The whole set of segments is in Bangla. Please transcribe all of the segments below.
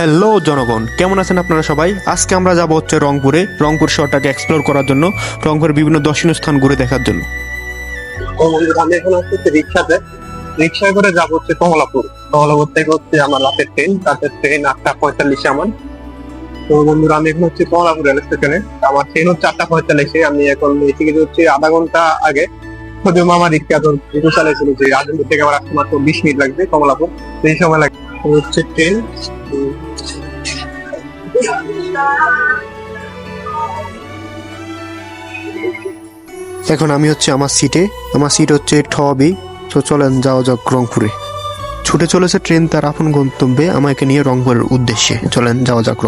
হ্যালো জনগণ, কেমন আছেন আপনারা সবাই? আজকে আমরা যাব হচ্ছে রংপুর শহরটাকে এক্সপ্লোর করার জন্য, রংপুরের বিভিন্ন দর্শনীয় স্থান ঘুরে দেখার জন্য। আমি এখন হচ্ছে রিক্সায় করে যাবো হচ্ছে কমলাপুর থেকে হচ্ছে আমার রাতের ট্রেন 8:45 আমার। তো বন্ধুরা, আমি এখন হচ্ছে কমলাপুর রেল স্টেশনে। আমার ট্রেন হচ্ছে 8:45। আমি এখন এসে গেছি হচ্ছে আধা ঘন্টা আগে। যদিও আমার রিক্সা তো একটু চালাইছিল যে রাজেন্দ্র থেকে আমার আসতে মাত্র 20 মিনিট লাগবে কমলাপুর, সেই সময় লাগবে হচ্ছে ট্রেন। এখন আমি হচ্ছে আমার সিট হচ্ছে ঠ-বি। তো চলেন যাওয়া যাক রংপুরে। ছুটে চলেছে ট্রেন তার আপন গন্তব্যে, আমাকে নিয়ে রংপুরের উদ্দেশ্যে। চলেন যাওয়া যাক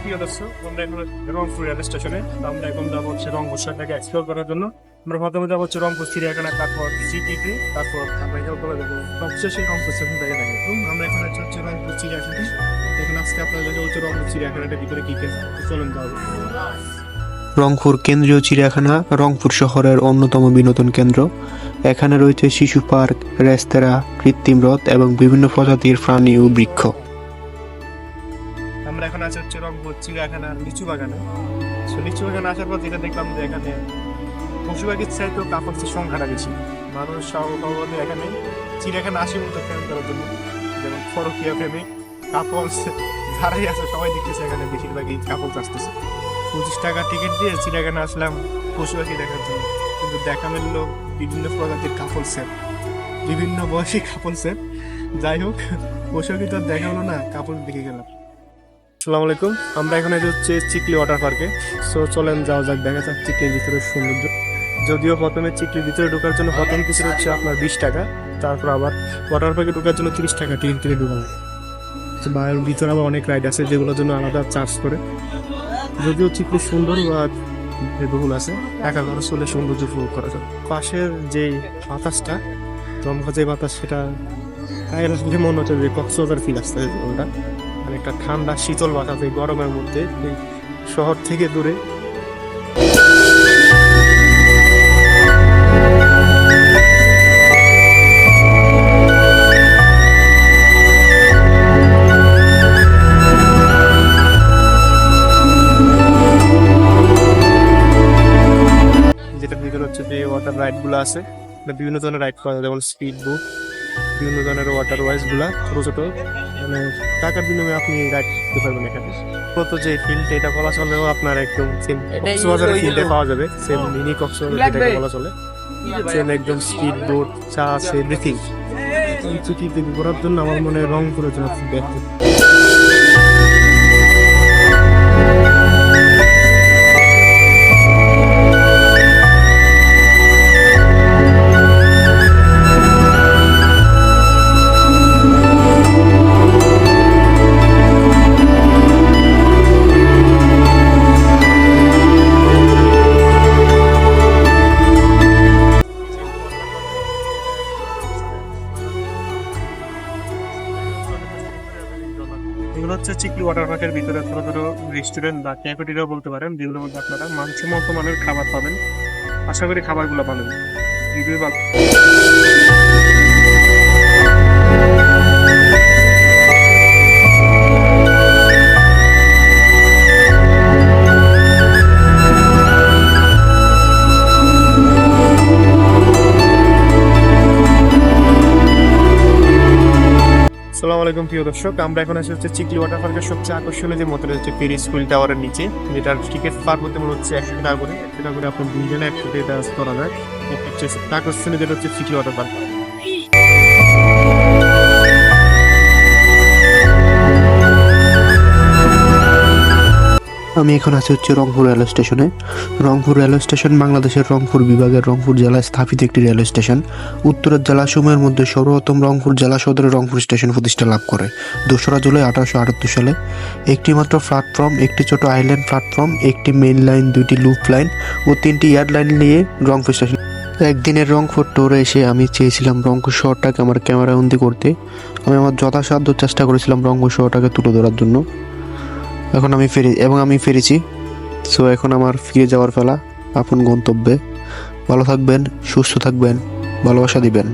প্রিয় দর্শক, আমরা এখন রংপুর রেল স্টেশনে। আমরা এখন যাবো হচ্ছে রংপুর শহরটাকে এক্সপ্লোর করার জন্য। আমরা প্রথমে যাবো হচ্ছে রংপুর চিড়িয়াখানা, তারপর সিটিতে, তারপর আমরা এখানে চলে যাবো সবশেষে রংপুর স্টেশন থেকে থাকি। আমরা এখন হচ্ছে রংপুর চিড়িয়াখানা। এখন আজকে আপনারা দেখা হচ্ছে রংপুর চিড়িয়াখানাটার ভিতরে কি চলেন যাবো। রংপুর কেন্দ্রীয় চিড়িয়াখানা রংপুর শহরের অন্যতম বিনোদন কেন্দ্র। এখানে রয়েছে শিশু পার্ক, রেস্তোরাঁ, কৃত্রিম হ্রদ এবং বিভিন্ন প্রজাতির প্রাণী ও বৃক্ষ। আমরা এখন আছি হচ্ছে রংপুর চিড়িয়াখানার লিচু বাগানে। লিচু বাগানে আসার পর যেটা দেখলাম যে এখানে পশু পাখির চাইতেও কাপড়ের সংখ্যাটা বেশি। মানুষ স্বভাবতই এখানে চিড়িয়াখানা আসে মতো প্রেম করার জন্য, যেমন ফরকিয়া প্রেমে কাপড় যারাই আছে সবাই দেখতেছে এখানে বেশিরভাগই কাপড় আসতেছে। 25 টাকা টিকিট দিয়ে চিড়িয়াখানা আসলাম পশু পাখি দেখার জন্য, কিন্তু দেখা মিলল বিভিন্ন প্রজাতির কাপড় সেট, বিভিন্ন বয়সী কাপড় সেট। যাই হোক, পশু পাখি তো দেখা হলো না, কাপড় দেখে গেলাম। আসসালামু আলাইকুম, আমরা এখন হচ্ছে চিকলি ওয়াটার পার্কে। সো চলেন যাওয়া যাক, দেখা যাক চিকলির ভিতরে সৌন্দর্য। যদিও প্রথমে চিকলির ভিতরে ঢোকার জন্য প্রথম কিছু হচ্ছে আপনার 20 টাকা, তারপর আবার ওয়াটার পার্কে ঢোকার জন্য 30 টাকা টিকিট কেটে ঢোকা হয়। বা এর ভিতরে আবার অনেক রাইড আছে যেগুলোর জন্য আলাদা চার্জ করে। যদিও চিকলি সুন্দর বা বহুল আছে, টাকা খরচ হলে সৌন্দর্য উপভোগ করা যায়। পাশের যে বাতাসটা, দমকা যে বাতাস, সেটা গায়ে লাগলে মনে হচ্ছে যে কক্সবাজার ফিল আসছে। ওটা মানে একটা ঠান্ডা শীতল বাতাস এই গরমের মধ্যে, এই শহর থেকে দূরে। যেটার ভিতরে হচ্ছে যে ওয়াটার রাইড গুলো আছে, বিভিন্ন ধরনের রাইড করা যায়, যেমন স্পিড বুক, বিভিন্ন ধরনের ওয়াটার ওয়াইজ গুলা ছোট ছোট, মানে টাকার বিনিময়ে আপনি রাইড করতে পারবেন এখানে। প্রত যে ফিল্ড এটা বলা চলেও আপনার একদম সেম কক্সবাজারের ফিল্ডে পাওয়া যাবে, সেম মিনি কক্সবাজার যেটাকে বলা চলে, সেম একদম স্পিড বোট, চা আছে, এভরিথিং। এই ছুটিতে ঘোরার জন্য আমার মনে হয় রংপুরের জন্য খুব ব্যস্ত। এগুলো হচ্ছে চিকলি ওয়াটার পার্কের ভিতরে ছোট ছোট রেস্টুরেন্ট বা ক্যাফেটেরিয়াও বলতে পারেন, যেগুলোর মধ্যে আপনারা মানসম্মত মানের খাবার পাবেন। আশা করি খাবারগুলো পাবেন, রিভিউ ভালো। আসসালামু আলাইকুম প্রিয় দর্শক, আমরা এখন এসে হচ্ছে চিকলি ওয়াটার পার্কের সবচেয়ে আকর্ষণীয় যে মতো হচ্ছে ফেরিস হুইল টাওয়ারের নিচে, যেটার টিকিট পার করতে মনে হচ্ছে 100 টাকা করে। 100 টাকা করে আপনার দুইজনে 100 টাকা করা যায়। সবচেয়ে আকর্ষণীয় যেটা হচ্ছে চিকলি ওয়াটার পার্ক। আমি এখন আছি হচ্ছে রংপুর রেলওয়ে স্টেশনে। রংপুর রেলওয়ে স্টেশন বাংলাদেশের রংপুর বিভাগের রংপুর জেলায় স্থাপিত একটি রেলওয়ে স্টেশন। উত্তরের জেলাসমূহের মধ্যে সর্বপ্রথম রংপুর জেলা সদরে রংপুর স্টেশন প্রতিষ্ঠা লাভ করে 2রা জুলাই 1878 সালে। একটি মাত্র প্ল্যাটফর্ম, একটি ছোট আইল্যান্ড প্ল্যাটফর্ম, একটি মেইন লাইন, 2টি লুপ লাইন ও 3টি ইয়ার্ড লাইন নিয়ে রংপুর স্টেশন। একদিনের রংপুর ট্যুরে এসে আমি চেয়েছিলাম রংপুর শহরটাকে আমার ক্যামেরাবন্দি করতে। আমি আমার যথাসাধ্য চেষ্টা করেছিলাম রংপুর শহরটাকে তুলে ধরার জন্য। আমি ফিরেছি। সো এখন আমার ফিরে যাওয়ার পালা আপন গন্তব্যে। ভালো থাকবেন, সুস্থ থাকবেন, ভালোবাসা দিবেন।